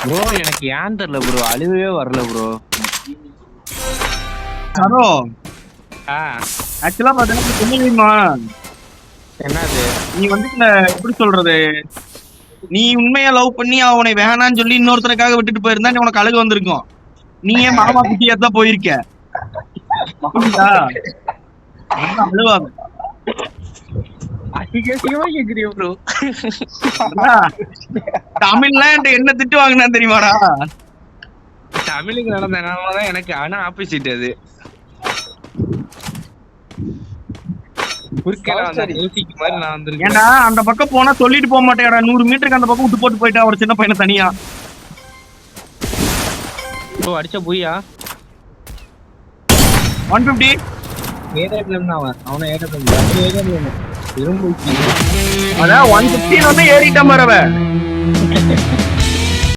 Bro எனக்கு ஏன் தெரியல ப்ரோ, அழுவே வரல ப்ரோ. சரோ ஆக்சுவலா பாத்தீங்கன்னா என்னது நீ வந்து எப்படி சொல்றது, நீ உண்மையா லவ் பண்ணி அவனை வேணான்னு சொல்லி இன்னொருத்தருக்காக விட்டுட்டு போயிருந்தா நீ உனக்கு அழுகு வந்திருக்கும். நீ ஏன் மாமா குட்டியா தான் போயிருக்க. அழுவாத அதிகமா கேக்குறிய ப்ரோ. தமிழ்ல என்ன திட்டு வாங்கினா தெரியுமாடா? தமிழுக்கு நடந்தனாலதான் எனக்கு ஆனா ஆப்போசிட் அது. ஏன்டா அந்த பக்கம் போனா சொல்லிட்டு போக மாட்டேடா, 100 மீட்டருக்கு அந்த பக்கம் விட்டு போட்டு போயிட்டா ஒரு சின்ன பையனை தனியா. அடிச்ச புய்யா 150 அதான் 150 வந்து ஏறிட்டான் பாரு அவன்.